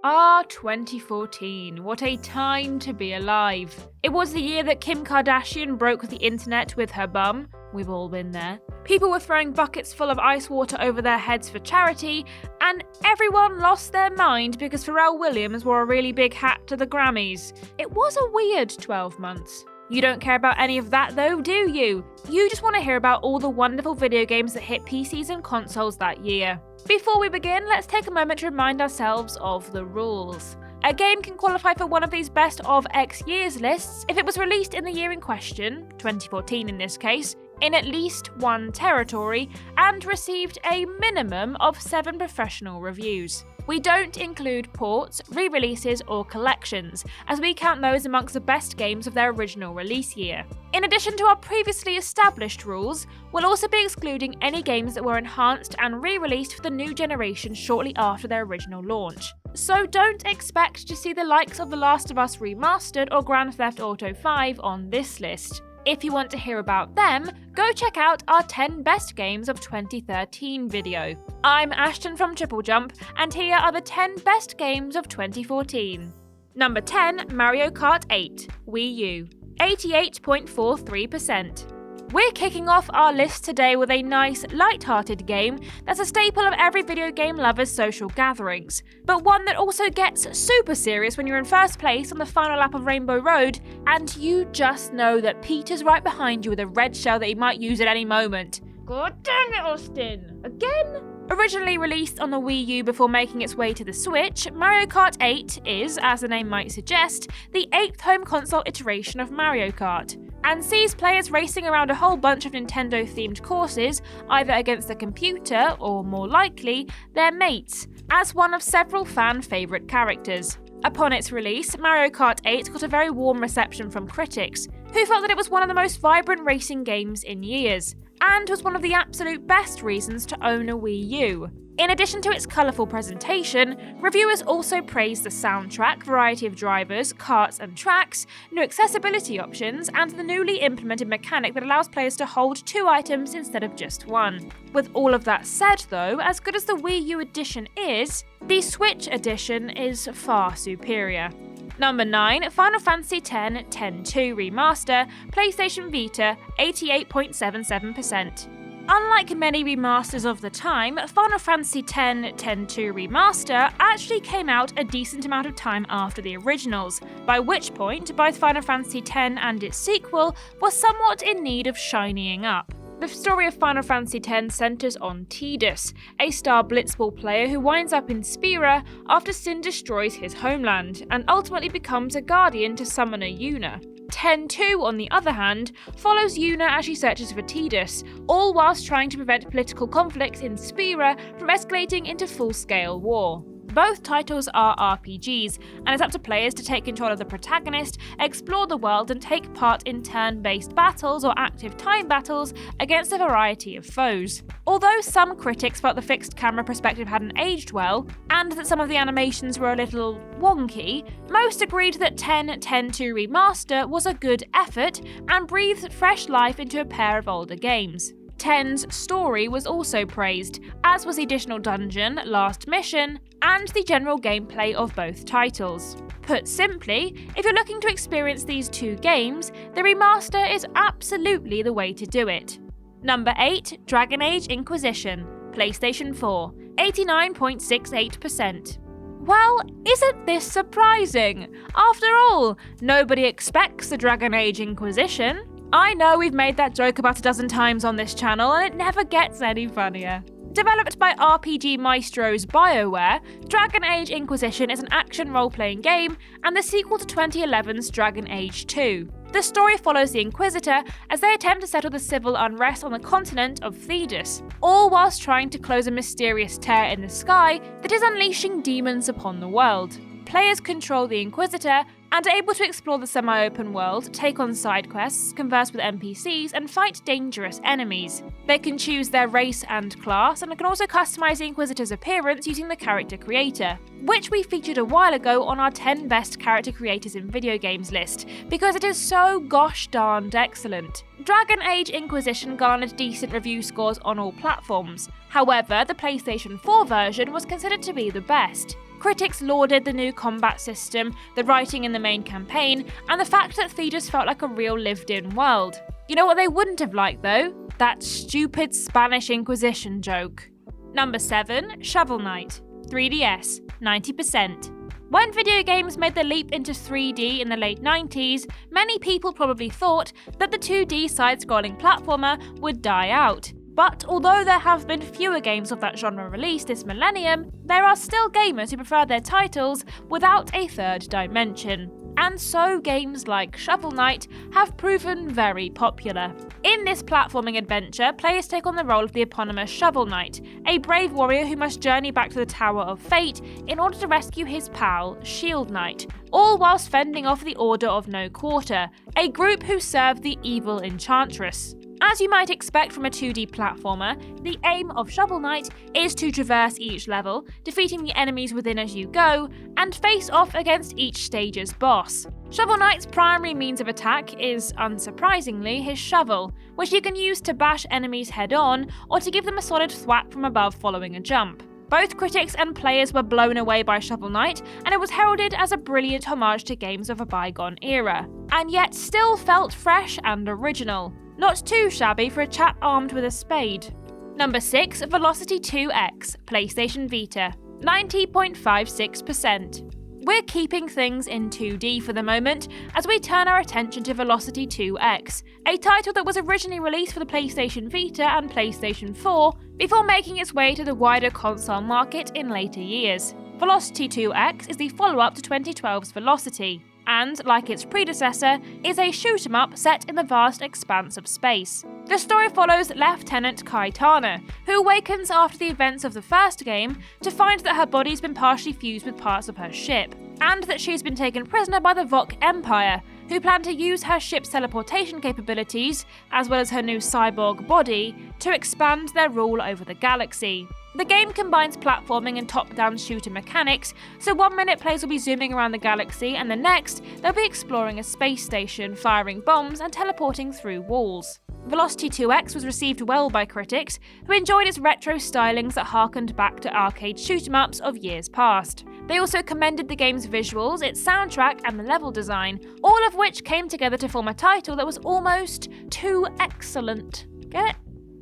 2014. What a time to be alive. It was the year that Kim Kardashian broke the internet with her bum. We've all been there. People were throwing buckets full of ice water over their heads for charity, and everyone lost their mind because Pharrell Williams wore a really big hat to the Grammys. It was a weird 12 months. You don't care about any of that though, do you? You just want to hear about all the wonderful video games that hit PCs and consoles that year. Before we begin, let's take a moment to remind ourselves of the rules. A game can qualify for one of these best of X years lists if it was released in the year in question, 2014 in this case, in at least one territory, and received a minimum of 7 professional reviews. We don't include ports, re-releases or collections, as we count those amongst the best games of their original release year. In addition to our previously established rules, we'll also be excluding any games that were enhanced and re-released for the new generation shortly after their original launch. So don't expect to see the likes of The Last of Us Remastered or Grand Theft Auto 5 on this list. If you want to hear about them, go check out our 10 best games of 2013 video. I'm Ashton from Triple Jump, and here are the 10 best games of 2014. Number 10, Mario Kart 8, Wii U, 88.43%. We're kicking off our list today with a nice, light-hearted game that's a staple of every video game lover's social gatherings, but one that also gets super serious when you're in first place on the final lap of Rainbow Road, and you just know that Peter's right behind you with a red shell that he might use at any moment. God dang it, Austin! Again? Originally released on the Wii U before making its way to the Switch, Mario Kart 8 is, as the name might suggest, the 8th home console iteration of Mario Kart, and sees players racing around a whole bunch of Nintendo-themed courses, either against the computer or, more likely, their mates, as one of several fan-favourite characters. Upon its release, Mario Kart 8 got a very warm reception from critics, who felt that it was one of the most vibrant racing games in years, and was one of the absolute best reasons to own a Wii U. In addition to its colourful presentation, reviewers also praised the soundtrack, variety of drivers, karts and tracks, new accessibility options, and the newly implemented mechanic that allows players to hold 2 items instead of just 1. With all of that said though, as good as the Wii U edition is, the Switch edition is far superior. Number 9, Final Fantasy X 10-2 Remaster, PlayStation Vita, 88.77%. Unlike many remasters of the time, Final Fantasy X 10-2 Remaster actually came out a decent amount of time after the originals, by which point both Final Fantasy X and its sequel were somewhat in need of shinying up. The story of Final Fantasy X centres on Tidus, a star blitzball player who winds up in Spira after Sin destroys his homeland, and ultimately becomes a guardian to summoner Yuna. 10-2, on the other hand, follows Yuna as she searches for Tidus, all whilst trying to prevent political conflicts in Spira from escalating into full-scale war. Both titles are RPGs, and it's up to players to take control of the protagonist, explore the world, and take part in turn-based battles or active time battles against a variety of foes. Although some critics felt the fixed camera perspective hadn't aged well, and that some of the animations were a little wonky, most agreed that 10-2 Remaster was a good effort and breathed fresh life into a pair of older games. 10's story was also praised, as was the additional dungeon, last mission, and the general gameplay of both titles. Put simply, if you're looking to experience these 2 games, the remaster is absolutely the way to do it. Number 8, Dragon Age Inquisition, PlayStation 4, 89.68%. Well, isn't this surprising? After all, nobody expects the Dragon Age Inquisition. I know we've made that joke about a dozen times on this channel, and it never gets any funnier. Developed by RPG maestros BioWare, Dragon Age Inquisition is an action role-playing game and the sequel to 2011's Dragon Age 2. The story follows the Inquisitor as they attempt to settle the civil unrest on the continent of Thedas, all whilst trying to close a mysterious tear in the sky that is unleashing demons upon the world. Players control the Inquisitor and are able to explore the semi-open world, take on side quests, converse with NPCs, and fight dangerous enemies. They can choose their race and class, and can also customize the Inquisitor's appearance using the character creator, which we featured a while ago on our 10 best character creators in video games list, because it is so gosh darned excellent. Dragon Age Inquisition garnered decent review scores on all platforms. However, the PlayStation 4 version was considered to be the best. Critics lauded the new combat system, the writing in the main campaign, and the fact that Thedas felt like a real lived-in world. You know what they wouldn't have liked though? That stupid Spanish Inquisition joke. Number 7. Shovel Knight. 3DS, 90%. When video games made the leap into 3D in the late 90s, many people probably thought that the 2D side-scrolling platformer would die out. But although there have been fewer games of that genre released this millennium, there are still gamers who prefer their titles without a third dimension. And so games like Shovel Knight have proven very popular. In this platforming adventure, players take on the role of the eponymous Shovel Knight, a brave warrior who must journey back to the Tower of Fate in order to rescue his pal, Shield Knight, all whilst fending off the Order of No Quarter, a group who serve the evil Enchantress. As you might expect from a 2D platformer, the aim of Shovel Knight is to traverse each level, defeating the enemies within as you go, and face off against each stage's boss. Shovel Knight's primary means of attack is, unsurprisingly, his shovel, which you can use to bash enemies head-on or to give them a solid thwack from above following a jump. Both critics and players were blown away by Shovel Knight, and it was heralded as a brilliant homage to games of a bygone era, and yet still felt fresh and original. Not too shabby for a chap armed with a spade. Number 6. Velocity 2X, PlayStation Vita, 90.56%. We're keeping things in 2D for the moment as we turn our attention to Velocity 2X, a title that was originally released for the PlayStation Vita and PlayStation 4 before making its way to the wider console market in later years. Velocity 2X is the follow-up to 2012's Velocity, and, like its predecessor, is a shoot-'em-up set in the vast expanse of space. The story follows Lieutenant Kai Tana, who awakens after the events of the first game to find that her body's been partially fused with parts of her ship, and that she's been taken prisoner by the Vok Empire, who plan to use her ship's teleportation capabilities, as well as her new cyborg body, to expand their rule over the galaxy. The game combines platforming and top-down shooter mechanics, so 1 minute players will be zooming around the galaxy and the next they'll be exploring a space station, firing bombs and teleporting through walls. Velocity 2X was received well by critics, who enjoyed its retro stylings that harkened back to arcade shoot-'em-ups of years past. They also commended the game's visuals, its soundtrack and the level design, all of which came together to form a title that was almost too excellent. Get it?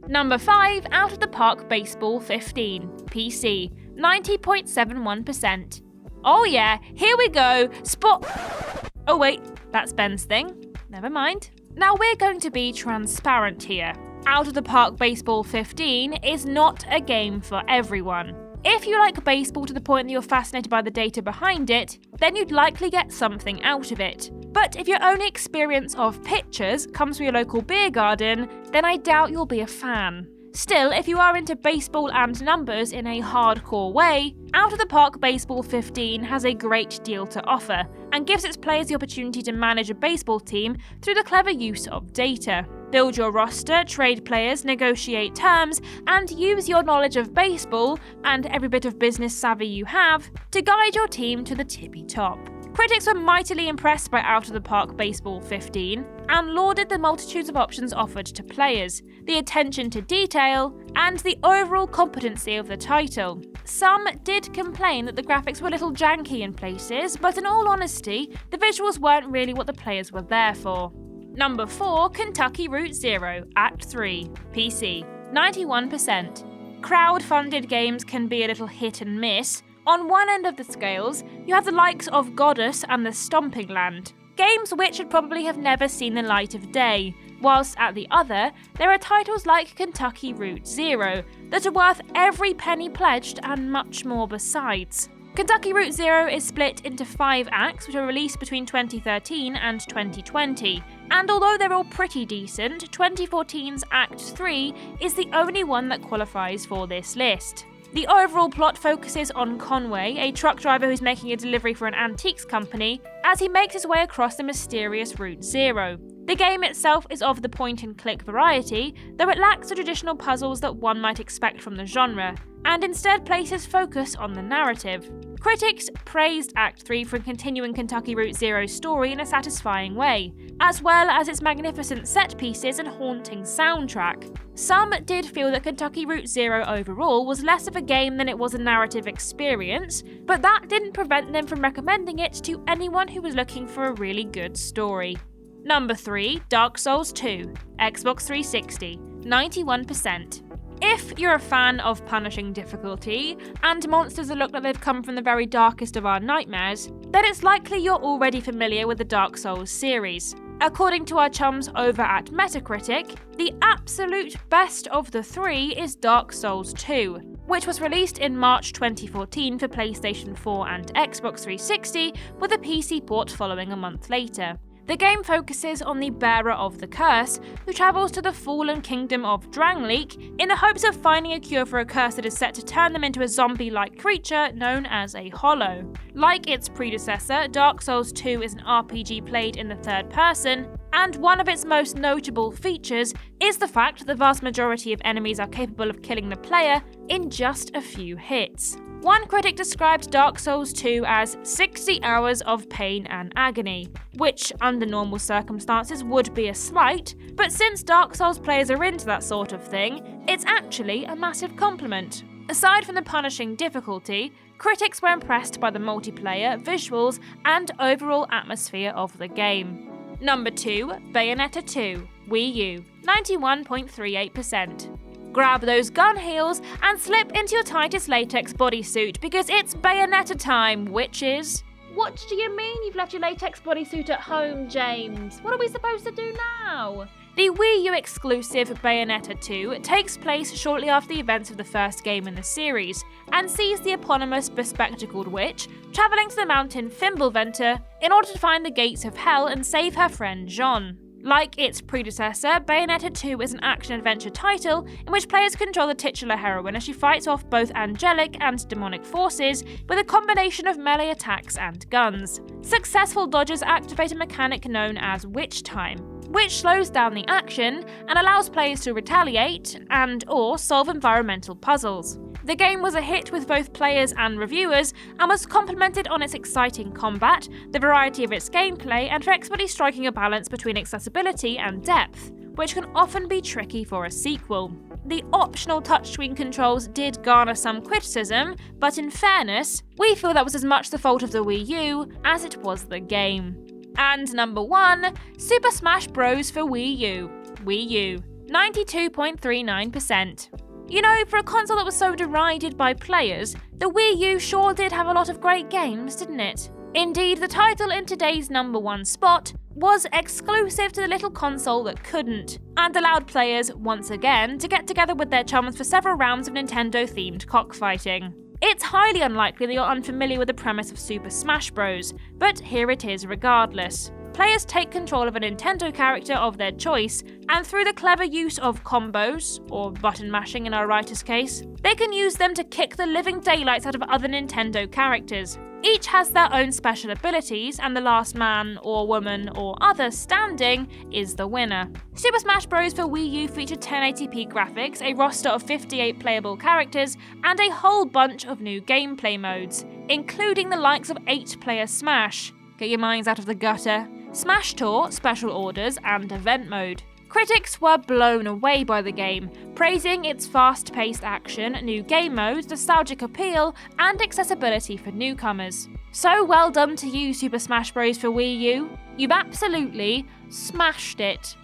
Number 5. Out of the Park Baseball 15, PC, 90.71%. Oh yeah, here we go, Oh wait, that's Ben's thing. Never mind. Now we're going to be transparent here. Out of the Park Baseball 15 is not a game for everyone. If you like baseball to the point that you're fascinated by the data behind it, then you'd likely get something out of it. But if your only experience of pitchers comes from your local beer garden, then I doubt you'll be a fan. Still, if you are into baseball and numbers in a hardcore way, Out of the Park Baseball 15 has a great deal to offer, and gives its players the opportunity to manage a baseball team through the clever use of data. Build your roster, trade players, negotiate terms, and use your knowledge of baseball, and every bit of business savvy you have, to guide your team to the tippy top. Critics were mightily impressed by Out of the Park Baseball 15, and lauded the multitudes of options offered to players, the attention to detail, and the overall competency of the title. Some did complain that the graphics were a little janky in places, but in all honesty, the visuals weren't really what the players were there for. Number 4. Kentucky Route Zero, Act 3, PC, 91%. Crowd-funded games can be a little hit and miss. On one end of the scales, you have the likes of Goddess and The Stomping Land, games which would probably have never seen the light of day, whilst at the other, there are titles like Kentucky Route Zero that are worth every penny pledged and much more besides. Kentucky Route Zero is split into 5 acts which were released between 2013 and 2020, and although they're all pretty decent, 2014's Act 3 is the only one that qualifies for this list. The overall plot focuses on Conway, a truck driver who's making a delivery for an antiques company, as he makes his way across the mysterious Route Zero. The game itself is of the point-and-click variety, though it lacks the traditional puzzles that one might expect from the genre, and instead places focus on the narrative. Critics praised Act 3 for continuing Kentucky Route Zero's story in a satisfying way, as well as its magnificent set pieces and haunting soundtrack. Some did feel that Kentucky Route Zero overall was less of a game than it was a narrative experience, but that didn't prevent them from recommending it to anyone who was looking for a really good story. Number 3, Dark Souls 2, Xbox 360, 91%. If you're a fan of punishing difficulty, and monsters that look like they've come from the very darkest of our nightmares, then it's likely you're already familiar with the Dark Souls series. According to our chums over at Metacritic, the absolute best of the three is Dark Souls 2, which was released in March 2014 for PlayStation 4 and Xbox 360, with a PC port following a month later. The game focuses on the bearer of the curse, who travels to the fallen kingdom of Drangleic in the hopes of finding a cure for a curse that is set to turn them into a zombie-like creature known as a Hollow. Like its predecessor, Dark Souls 2 is an RPG played in the third person, and one of its most notable features is the fact that the vast majority of enemies are capable of killing the player in just a few hits. One critic described Dark Souls 2 as 60 hours of pain and agony, which under normal circumstances would be a slight, but since Dark Souls players are into that sort of thing, it's actually a massive compliment. Aside from the punishing difficulty, critics were impressed by the multiplayer, visuals, and overall atmosphere of the game. Number 2, Bayonetta 2, Wii U, 91.38%. Grab those gun heels and slip into your tightest latex bodysuit because it's Bayonetta time, witches. What do you mean you've left your latex bodysuit at home, James? What are we supposed to do now? The Wii U exclusive Bayonetta 2 takes place shortly after the events of the first game in the series, and sees the eponymous bespectacled witch travelling to the mountain Fimbulventr in order to find the gates of hell and save her friend Jean. Like its predecessor, Bayonetta 2 is an action-adventure title in which players control the titular heroine as she fights off both angelic and demonic forces with a combination of melee attacks and guns. Successful dodges activate a mechanic known as Witch Time, which slows down the action and allows players to retaliate and/or solve environmental puzzles. The game was a hit with both players and reviewers, and was complimented on its exciting combat, the variety of its gameplay, and for expertly striking a balance between accessibility and depth, which can often be tricky for a sequel. The optional touchscreen controls did garner some criticism, but in fairness, we feel that was as much the fault of the Wii U as it was the game. And number 1, Super Smash Bros. For Wii U, 92.39%. You know, for a console that was so derided by players, the Wii U sure did have a lot of great games, didn't it? Indeed, the title in today's number 1 spot was exclusive to the little console that couldn't, and allowed players, once again, to get together with their chums for several rounds of Nintendo-themed cockfighting. It's highly unlikely that you're unfamiliar with the premise of Super Smash Bros., but here it is regardless. Players take control of a Nintendo character of their choice, and through the clever use of combos, or button mashing in our writer's case, they can use them to kick the living daylights out of other Nintendo characters. Each has their own special abilities, and the last man, or woman, or other standing is the winner. Super Smash Bros. For Wii U featured 1080p graphics, a roster of 58 playable characters, and a whole bunch of new gameplay modes, including the likes of 8-player Smash. Get your minds out of the gutter. Smash Tour, Special Orders, and Event Mode. Critics were blown away by the game, praising its fast-paced action, new game modes, nostalgic appeal, and accessibility for newcomers. So well done to you, Super Smash Bros. For Wii U. You've absolutely smashed it.